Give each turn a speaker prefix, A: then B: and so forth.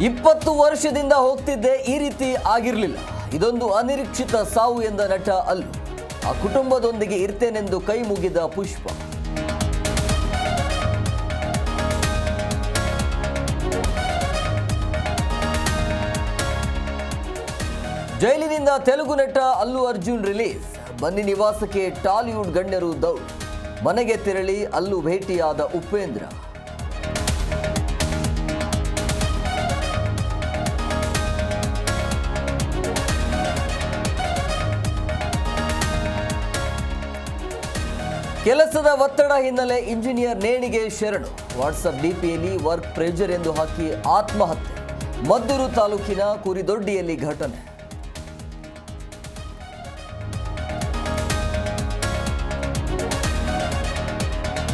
A: 20 ವರ್ಷದಿಂದ ಹೋಗ್ತಿದ್ದೆ ಈ ರೀತಿ ಆಗಿರಲಿಲ್ಲ. ಇದೊಂದು ಅನಿರೀಕ್ಷಿತ ಸಾವು ಎಂದ ನಟ ಅಲ್ಲು. ಆ ಕುಟುಂಬದೊಂದಿಗೆ ಇರ್ತೇನೆಂದು ಕೈ ಮುಗಿದ ಪುಷ್ಪ. ಜೈಲಿನಿಂದ ತೆಲುಗು ನಟ ಅಲ್ಲು ಅರ್ಜುನ್ ರಿಲೀಸ್. ಬನ್ನಿ ನಿವಾಸಕ್ಕೆ ಟಾಲಿವುಡ್ ಗಣ್ಯರು ದೌಡ್. ಮನೆಗೆ ತೆರಳಿ ಅಲ್ಲು ಭೇಟಿಯಾದ ಉಪೇಂದ್ರ. ಕೆಲಸದ ಒತ್ತಡ ಹಿನ್ನೆಲೆ ಇಂಜಿನಿಯರ್ ನೇಣಿಗೆ ಶರಣು. ವಾಟ್ಸಪ್ ಡಿಪಿಯಲ್ಲಿ ವರ್ಕ್ ಪ್ರೆಷರ್ ಎಂದು ಹಾಕಿ ಆತ್ಮಹತ್ಯೆ. ಮದ್ದೂರು ತಾಲೂಕಿನ ಕುರಿದೊಡ್ಡಿಯಲ್ಲಿ ಘಟನೆ.